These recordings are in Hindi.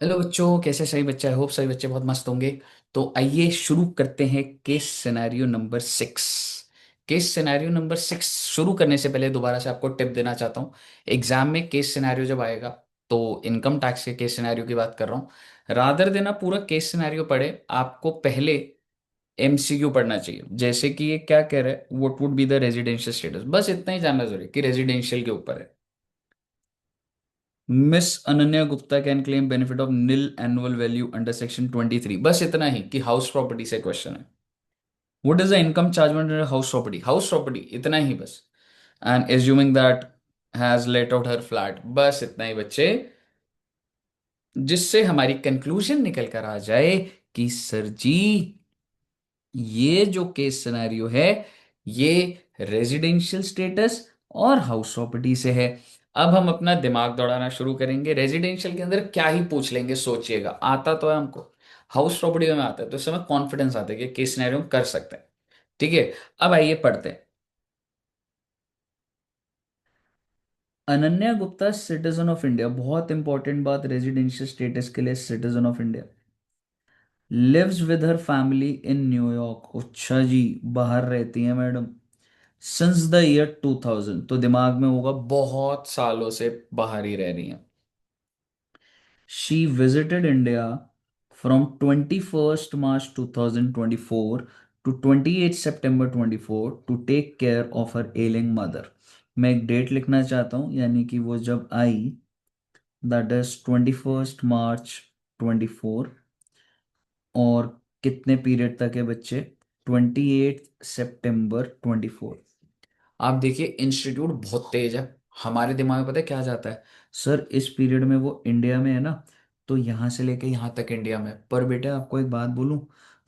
हेलो बच्चों, कैसे? सही बच्चा है। होप सही बच्चे बहुत मस्त होंगे। तो आइए शुरू करते हैं case scenario number 6। Case scenario number 6 शुरू करने से पहले दोबारा से आपको टिप देना चाहता हूँ। एग्जाम में केस सिनेरियो जब आएगा तो इनकम टैक्स के केस सिनेरियो की बात कर रहा हूँ। रादर देना पूरा केस सिनेरियो पढ़े, आपको पहले एमसीक्यू पढ़ना चाहिए। जैसे कि ये क्या कह रहा है, what would be the residential status, बस इतना ही जानना जरूरी है कि रेजिडेंशियल के ऊपर है। Miss Ananya Gupta can claim benefit of nil annual value under section 23, बस इतना ही कि हाउस प्रॉपर्टी से क्वेश्चन है। What is the income chargement under house property, house property, इतना ही बस। And assuming that has let out her flat, बस इतना ही बच्चे। जिससे हमारी कंक्लूजन निकल कर आ जाए कि सर जी, ये जो केस सिनेरियो है ये रेजिडेंशियल स्टेटस और हाउस प्रॉपर्टी से है। अब हम अपना दिमाग दौड़ाना शुरू करेंगे। रेजिडेंशियल के अंदर क्या ही पूछ लेंगे, सोचिएगा। आता तो है हमको, हाउस प्रॉपर्टी में आता है, तो इससे हमें कॉन्फिडेंस आता है कि केस सिनेरियो हम कर सकते हैं। ठीक है, अब आइए पढ़ते हैं। Ananya Gupta citizen of India, बहुत इंपॉर्टेंट बात रेजिडेंशियल स्टेटस के लिए, citizen of India, lives with her family in New York. अच्छा जी, बाहर रहती है मैडम सिंस द ईयर 2000, तो दिमाग में होगा बहुत सालों से बाहर ही रह रही हैं। She visited India from 21 March 2024 to 28 सितंबर 24 to take care of her ailing mother. मैं एक डेट लिखना चाहता हूँ, यानी कि वो जब आई, दैट इज 21 मार्च 24, और कितने पीरियड तक है बच्चे, 28 सितंबर 24। आप देखिए, इंस्टीट्यूट बहुत तेज है। हमारे दिमाग में पता है क्या जाता है, सर इस पीरियड में वो इंडिया में है ना, तो यहां से लेके यहां तक इंडिया में है। पर बेटा आपको एक बात बोलूं,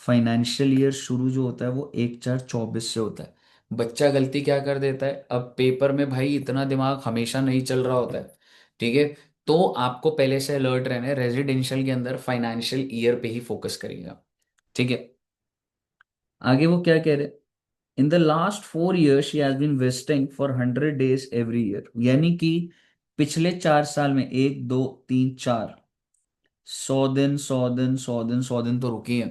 फाइनेंशियल ईयर शुरू जो होता है वो 1/4/24 से होता है। बच्चा गलती क्या कर देता है, अब पेपर में भाई इतना दिमाग हमेशा नहीं चल रहा होता है। ठीक है, तो आपको पहले से अलर्ट रहना है। रेजिडेंशियल के अंदर फाइनेंशियल ईयर पे ही फोकस करिएगा। ठीक है, आगे वो क्या कह रहे हैं। In the last 4 years she has been visiting for 100 days every year, यानी कि पिछले 4 साल में, 1 2 3 4, 100 दिन 100 दिन 100 दिन 100 दिन तो रुकी है।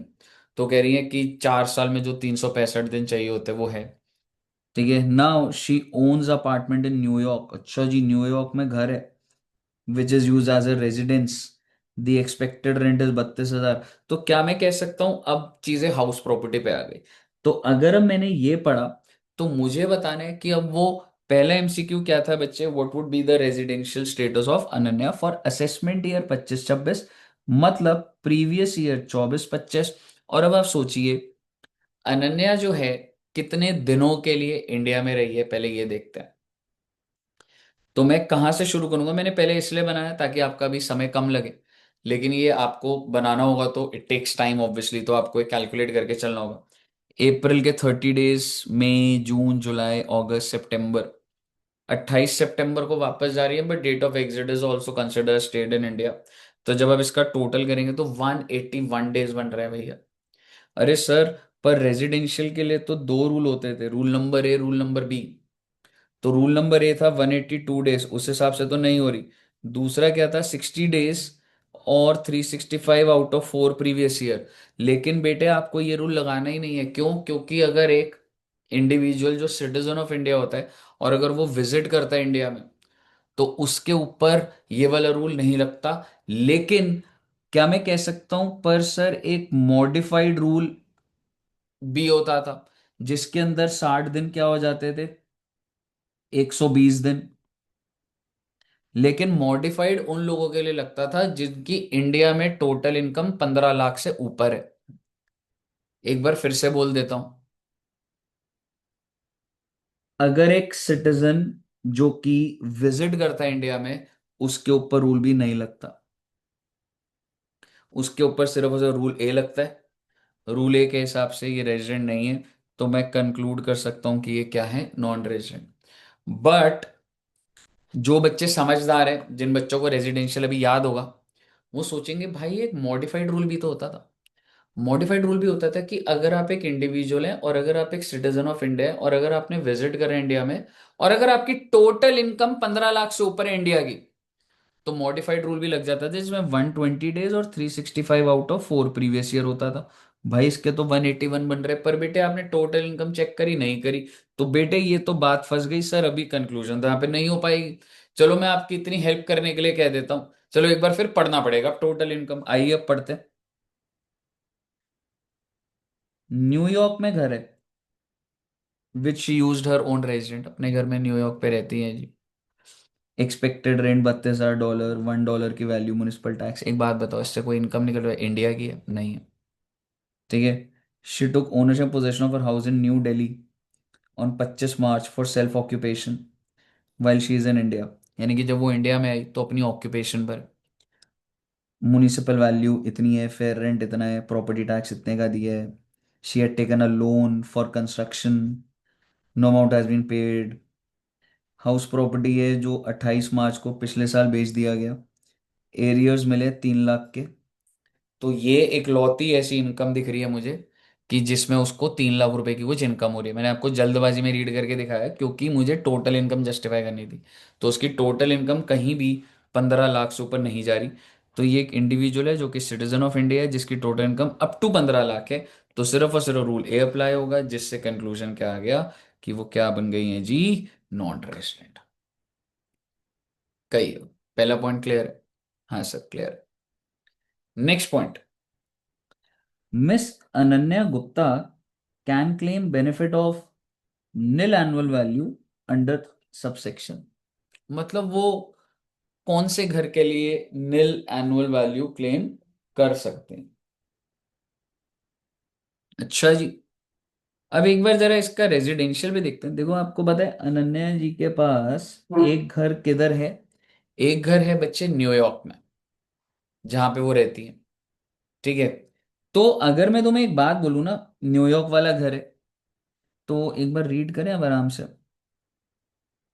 तो कह रही है कि 4 साल में जो 365 दिन चाहिए होते वो है। ठीक है, now she owns apartment in New York. अच्छा जी, न्यूयॉर्क में घर है, which is use as a residence. The expected rent is 32,000। तो क्या मैं कह सकता हूं, अब चीजें हाउस प्रॉपर्टी पे आ गई। तो अगर अब मैंने ये पढ़ा, तो मुझे बताना है कि अब वो पहला एमसीक्यू क्या था बच्चे, what would be the residential status of Ananya for assessment year 25-26, मतलब प्रीवियस ईयर 24-25। और अब आप सोचिए, अनन्या जो है कितने दिनों के लिए इंडिया में रही है, पहले ये देखते हैं। तो मैं कहाँ से शुरू करूंगा, मैंने पहले इसलिए बनाया ताकि आपका भी समय कम लगे। लेकिन ये आपको बनाना होगा तो इट टेक्स टाइम ऑब्वियसली, तो आपको कैलकुलेट करके चलना होगा। अप्रैल के 30 डेज, मई जून जुलाई अगस्त सितंबर, 28 सितंबर को वापस जा रही है, but date of exit is also consider stayed in India. तो जब आप इसका टोटल करेंगे तो 181 डेज बन रहे हैं भैया। अरे सर, पर रेजिडेंशियल के लिए तो दो रूल होते थे, rule number A, rule number B. तो रूल नंबर ए था 182 डेज, उस हिसाब से तो नहीं हो रही। दूसरा क्या था, 60 डेज और 365 आउट ऑफ 4 प्रीवियस ईयर। लेकिन बेटे आपको ये रूल लगाना ही नहीं है। क्यों? क्योंकि अगर एक इंडिविजुअल जो सिटीजन ऑफ इंडिया होता है और अगर वो विजिट करता है इंडिया में, तो उसके ऊपर ये वाला रूल नहीं लगता। लेकिन क्या मैं कह सकता हूं, पर सर एक मॉडिफाइड रूल भी होता था, जिसके अंदर 60 दिन क्या हो जाते थे, 120 दिन। लेकिन मॉडिफाइड उन लोगों के लिए लगता था जिनकी इंडिया में टोटल इनकम 15 लाख से ऊपर है। एक बार फिर से बोल देता हूं, अगर एक सिटीजन जो कि विजिट करता है इंडिया में, उसके ऊपर रूल भी नहीं लगता। उसके ऊपर सिर्फ और सिर्फ रूल ए लगता है। रूल ए के हिसाब से ये रेजिडेंट नहीं है। तो मैं कंक्लूड कर सकता हूं कि ये क्या है, नॉन रेजिडेंट। बट जो बच्चे समझदार हैं, जिन बच्चों को रेजिडेंशियल अभी याद होगा, वो सोचेंगे भाई एक मॉडिफाइड रूल भी तो होता था। मॉडिफाइड रूल भी होता था कि अगर आप एक इंडिविजुअल हैं और अगर आप एक सिटीजन ऑफ इंडिया है और अगर आपने विजिट करा इंडिया में और अगर आपकी टोटल इनकम 15 लाख से ऊपर है इंडिया की, तो मॉडिफाइड रूल भी लग जाता था जिसमें 120 डेज और 365 आउट ऑफ 4 प्रीवियस ईयर होता था। भाई इसके तो 181 बन रहे, पर बेटे आपने टोटल इनकम चेक करी नहीं करी। तो बेटे ये तो बात फंस गई सर, अभी कंक्लूजन तो यहाँ पे नहीं हो पाएगी। चलो मैं आपकी इतनी हेल्प करने के लिए कह देता हूँ, चलो एक बार फिर पढ़ना पड़ेगा टोटल इनकम, आइए अब पढ़ते हैं। न्यूयॉर्क में घर है, which she used her own resident, अपने घर में न्यूयॉर्क पे रहती है जी। एक्सपेक्टेड रेंट $32,000, $1 की वैल्यू म्यूनिसिपल टैक्स। एक बात बताओ, इससे कोई इनकम निकल रहा है? इंडिया की है नहीं है? ठीक है। She took ownership possession of her house in new Delhi on 25 March for self occupation while she is in India. यानी कि जब वो इंडिया में आई तो अपनी ऑक्यूपेशन पर। म्यूनिसिपल वैल्यू इतनी है, फेयर रेंट इतना है, प्रॉपर्टी टैक्स इतने का दिया है। She had taken a loan for construction, no amount has been paid. House property है जो 28 मार्च को पिछले साल बेच दिया गया। एरियर्स मिले 3 लाख के। तो ये एक लौती ऐसी इनकम दिख रही है मुझे कि जिसमें उसको 3 लाख रुपए की कुछ इनकम हो रही है। मैंने आपको जल्दबाजी में रीड करके दिखाया क्योंकि मुझे टोटल इनकम जस्टिफाई करनी थी। तो उसकी टोटल इनकम कहीं भी 15 लाख से ऊपर नहीं जा रही। तो ये एक इंडिविजुअल है जो कि सिटीजन ऑफ इंडिया है, जिसकी total income up to 15 lakh है। तो सिर्फ और सिर्फ रूल ए अप्लाई होगा, जिससे कंक्लूजन क्या आ गया कि वो क्या बन गई है जी, नॉन रेजिडेंट। कही पहला पॉइंट क्लियर है? हाँ सर क्लियर है। Next point, miss Ananya Gupta can claim benefit of nil annual value under subsection. मतलब वो कौन से घर के लिए नील एनुअल वैल्यू क्लेम कर सकते हैं? अच्छा जी। अब एक बार जरा इसका रेजिडेंशियल भी देखते हैं। देखो आपको पता है अनन्या जी के पास एक घर किधर है? एक घर है बच्चे न्यूयॉर्क में, जहां पे वो रहती है। ठीक है। तो अगर मैं तुम्हें एक बात बोलूँ ना, न्यूयॉर्क वाला घर है, तो एक बार रीड करें अब आराम से।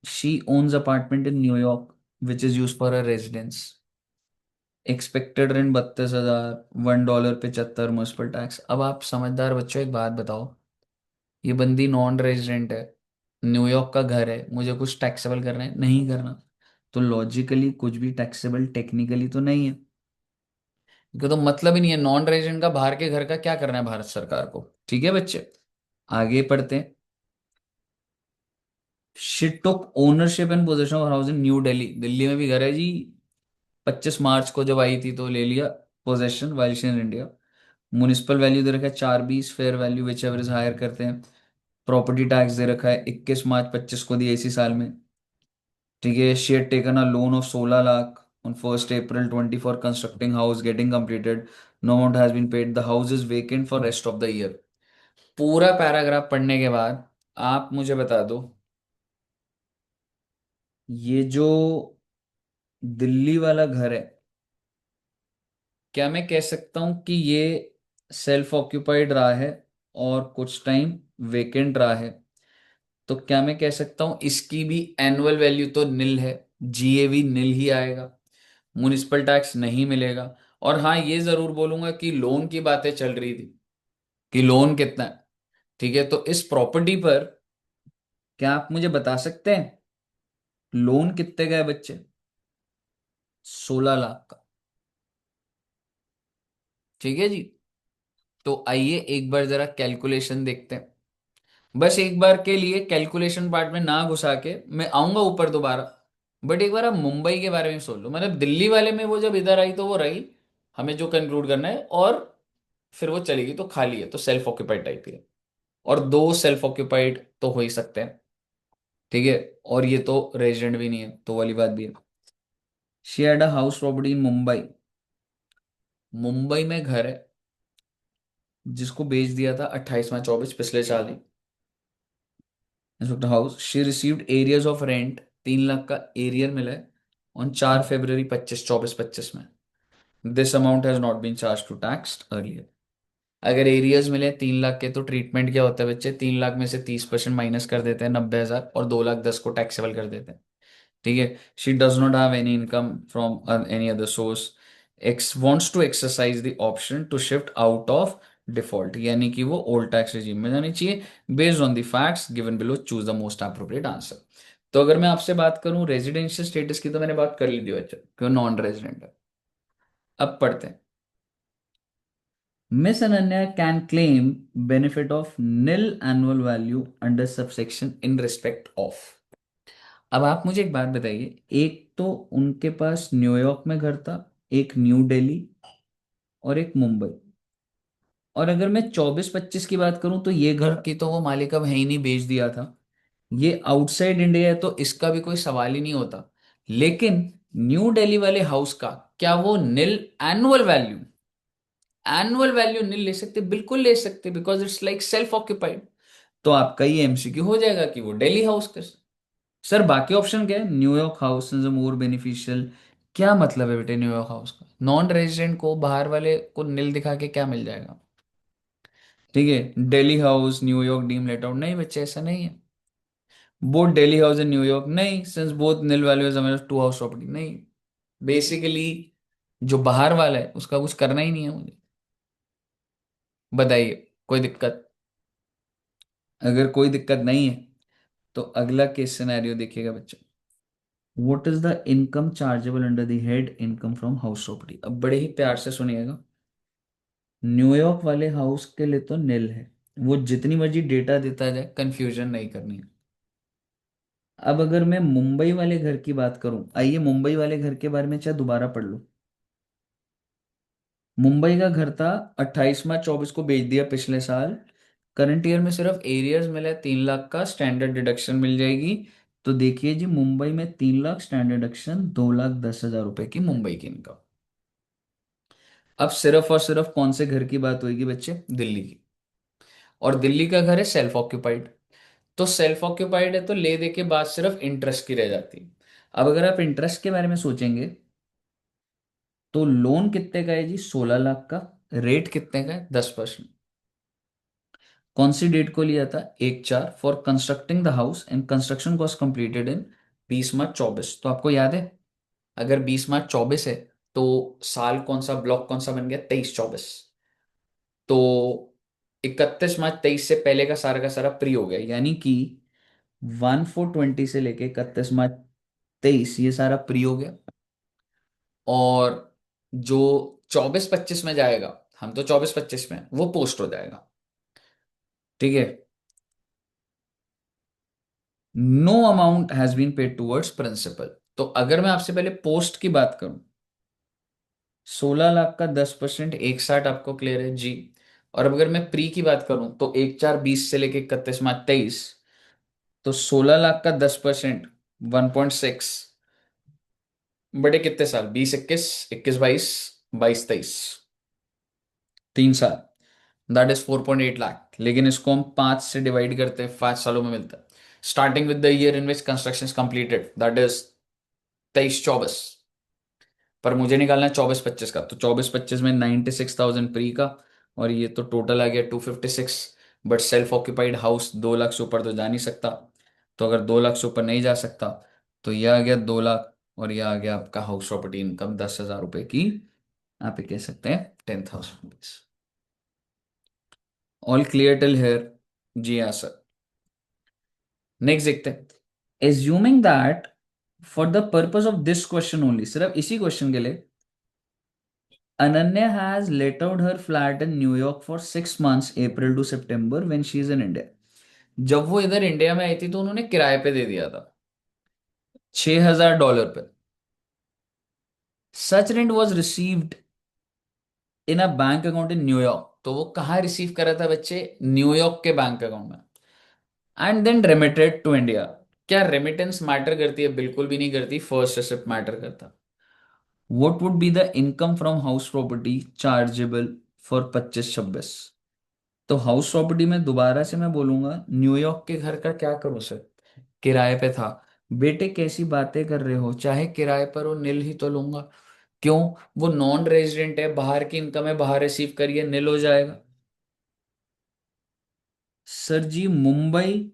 She owns apartment in New York which is use for a residence. Expected rent 32,000, $1 75 municipal tax. अब आप समझदार बच्चों एक बात बताओ, ये बंदी नॉन रेजिडेंट है, न्यूयॉर्क का घर है, मुझे कुछ टैक्सेबल करना है? नहीं करना। तो लॉजिकली कुछ भी टैक्सेबल टेक्निकली तो नहीं है, क्योंकि तो मतलब ही नहीं है। नॉन रेजिडेंट का बाहर के घर का क्या करना है भारत सरकार को? ठीक है बच्चे, आगे पढ़ते हैं। She took ownership and possession of house in new Delhi. Delhi में भी घर है जी। 25 मार्च को जब आई थी तो ले लिया possession while she in India. Municipal value दे रखा है 420, fair value whichever is higher करते हैं। प्रॉपर्टी टैक्स दे रखा है 21 मार्च 25 को दिया इसी साल में। ठीक है। She had taken a loan of 16 lakh on 1st April 20 for constructing house getting completed. No amount has been paid. The house is vacant for rest of the year. पूरा पैराग्राफ पढ़ने के बाद आप मुझे बता दो, ये जो दिल्ली वाला घर है, क्या मैं कह सकता हूं कि ये सेल्फ ऑक्यूपाइड रहा है और कुछ टाइम वेकेंट रहा है? तो क्या मैं कह सकता हूं इसकी भी एनुअल वैल्यू तो निल है, जीएवी निल ही आएगा, म्युनिसिपल टैक्स नहीं मिलेगा। और हाँ ये जरूर बोलूंगा कि लोन की बातें चल रही थी कि लोन कितना है। ठीक है। तो इस प्रॉपर्टी पर क्या आप मुझे बता सकते हैं लोन कितने का है बच्चे? 16 लाख का। ठीक है जी। तो आइए एक बार जरा कैलकुलेशन देखते हैं। बस एक बार के लिए कैलकुलेशन पार्ट में ना घुसा के मैं आऊंगा ऊपर दोबारा। बट एक बार आप मुंबई के बारे में सोच लो, मतलब दिल्ली वाले में वो जब इधर आई तो वो रही, हमें जो कंक्लूड करना है, और फिर वो चलेगी तो खाली है, तो सेल्फ ऑक्यूपाइड टाइप की है। और दो सेल्फ ऑक्यूपाइड तो हो ही सकते हैं। ठीक है। और ये तो रेजिडेंट भी नहीं है, तो वाली बात भी है। She had a house property in Mumbai. Mumbai में घर है जिसको बेच दिया था 28 मार्च 24 पिछले साल ही। House she received arrears of rent, 3 lakh का एरियर मिला है ऑन 4 फरवरी 25 24 25 में। This amount has not been charge to tax earlier. अगर एरियर्स मिले 3 लाख के तो ट्रीटमेंट क्या होता है बच्चे? 3 लाख में से 30% माइनस कर देते हैं 90,000, और 2 लाख 10 को टैक्सेबल कर देते हैं। ठीक है। She does not have any income from any other source, X wants to exercise the option to shift out of default, यानी कि वो ओल्ड टैक्स रिजीम में जानी चाहिए। Based on the facts given below choose the most appropriate answer. तो अगर मैं आपसे बात करूं रेजिडेंशियल स्टेटस की, तो मैंने बात कर ली थी बच्चों, क्यों नॉन रेजिडेंट है। अब पढ़ते हैं। Miss Ananya can claim benefit of nil annual value under subsection in respect of. अब आप मुझे एक बात बताइए, एक तो उनके पास न्यूयॉर्क में घर था, एक न्यू दिल्ली, और एक मुंबई। और अगर मैं 24-25 की बात करूं, तो ये घर की तो वो मालिक अब है ही नहीं, बेच दिया था। ये आउटसाइड इंडिया है, तो इसका भी कोई सवाल ही नहीं होता। लेकिन न्यू दिल्ली वाले हाउस का, क्या वो निल एनुअल वैल्यू, एनुअल वैल्यू निल ले सकते? बिल्कुल ले सकते, because it's like self occupied. तो आपका ये एमसीक्यू हो जाएगा कि वो दिल्ली हाउस का। सर बाकी ऑप्शन क्या है? New York house is more beneficial. क्या मतलब है बेटे न्यूयॉर्क हाउस का? नॉन रेजिडेंट को, बाहर वाले को निल दिखा के क्या मिल जाएगा? ठीक है, Delhi house New York deem let out, नहीं बच्चे ऐसा नहीं है। Both Delhi house in New York, नहीं, since both nil value is to house property, नहीं। बेसिकली जो बाहर वाला है उसका कुछ करना ही नहीं है मुझे। बताइए, कोई दिक्कत? अगर कोई दिक्कत नहीं है, तो अगला केस सिनेरियो देखिएगा बच्चों। What is the income chargeable under the head income from house property? अब बड़े ही प्यार से सुनिएगा। न्यूयॉर्क वाले हाउस के लिए तो निल है, वो जितनी मर्जी डेटा देता जाए, कंफ्यूजन नहीं करनी है। अब अगर मैं मुंबई वाले घर की बात करूं, आइए मुंबई वाले घर के बारे में चाहे दोबारा पढ़ लो। मुंबई का घर था, 28 मार्च 24 को बेच दिया पिछले साल। करंट ईयर में सिर्फ एरियर्स मिला है 3 लाख का, स्टैंडर्ड डिडक्शन मिल जाएगी। तो देखिए जी, मुंबई में 3 लाख स्टैंडर्ड डिडक्शन, 2,10,000 रुपए की मुंबई की इनकम। अब सिर्फ और सिर्फ कौन से घर की बात होगी बच्चे? दिल्ली की। और दिल्ली का घर है सेल्फ ऑक्यूपाइड। तो सेल्फ ऑक्यूपाइड है, तो ले दे के बाद सिर्फ इंटरेस्ट की रह जाती है। अब अगर आप इंटरेस्ट के बारे में सोचेंगे, तो लोन कितने का है जी? 16 लाख का। रेट कितने का है? 10%। कौन सी डेट को लिया था? 1/4 for constructing the house, and construction was completed in 20 मार्च 24। तो आपको याद है, अगर 20 मार्च 24 है, तो साल कौन सा, ब्लॉक कौन सा बन गया? 23-24। तो 31 मार्च 23 से पहले का सारा प्री हो गया, यानी कि 1/4/20 से लेके 31 मार्च 23 ये सारा प्री हो गया। और जो 24-25 में जाएगा, हम तो 24-25 में, वो पोस्ट हो जाएगा। ठीक है। No amount has been paid towards principal. तो अगर मैं आपसे पहले पोस्ट की बात करूं, 16 लाख का 10%, 1/60 आपको क्लियर है जी। और अब अगर मैं प्री की बात करूं, तो 1/4/20 से लेके 31 मार्च 23, तो 16 लाख का 10%, 1.6 बटे कितने साल? 20-21, 21-22, 22-23, 3 साल। That is 4.8 lakh. लेकिन इसको हम 5 से डिवाइड करते हैं, 5 सालों में मिलता है। Starting with the year in which construction is completed, that is 23-24। पर मुझे निकालना है 24-25 का, तो 24-25 में 96,000 प्री का, और ये तो टोटल आ गया 256। But self occupied house 2 lakh से ऊपर तो जा नहीं सकता। तो अगर 2 लाख से ऊपर नहीं जा सकता, तो यह आ गया 2 लाख, और यह आ गया आपका हाउस प्रॉपर्टी इनकम 10,000 रुपए की। आप ये कह सकते हैं 10,000 rupees. All clear till here? जी हाँ सर। नेक्स्ट देखते हैं। Assuming that for the purpose of this question only, सिर्फ इसी क्वेश्चन के लिए, Ananya has let out her flat in New York for 6 months, April to September, when she is in India. जब वो इधर इंडिया में आई थी, तो उन्होंने किराए पे दे दिया था $6,000 पे। Such rent was received in a bank account in New York. तो वो कहाँ रिसीव करा था बच्चे? न्यूयॉर्क के बैंक अकाउंट में। And then remitted to India. क्या रेमिटेंस मैटर करती है? बिल्कुल भी नहीं करती, फर्स्ट रिसिप्ट मैटर करता। What would be the income from house property chargeable for 25-26? तो हाउस प्रॉपर्टी में दोबारा से मैं बोलूंगा, न्यूयॉर्क के घर का क्या करूं सर? किराए पे था। बेटे कैसी बातें कर रहे हो? चाहे किराए पर हो, निल ही तो लूंगा। क्यों? वो नॉन रेजिडेंट है, बाहर की इनकम है, बाहर रिसीव करिए, निल हो जाएगा। सर जी, मुंबई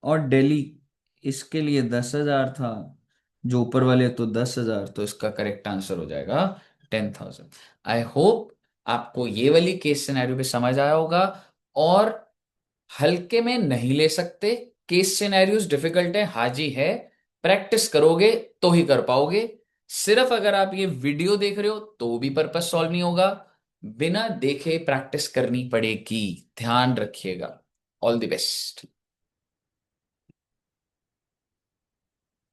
और दिल्ली, इसके लिए 10,000 था, जो ऊपर वाले तो 10,000, तो इसका करेक्ट आंसर हो जाएगा 10,000। आई होप आपको ये वाली केस सिनेरियो पे समझ आया होगा। और हल्के में नहीं ले सकते, केस सिनेरियोस डिफिकल्ट है, हाँ जी है। प्रैक्टिस करोगे तो ही कर पाओगे। सिर्फ अगर आप ये वीडियो देख रहे हो तो भी पर्पस सॉल्व नहीं होगा। बिना देखे प्रैक्टिस करनी पड़ेगी। ध्यान रखिएगा। All the best.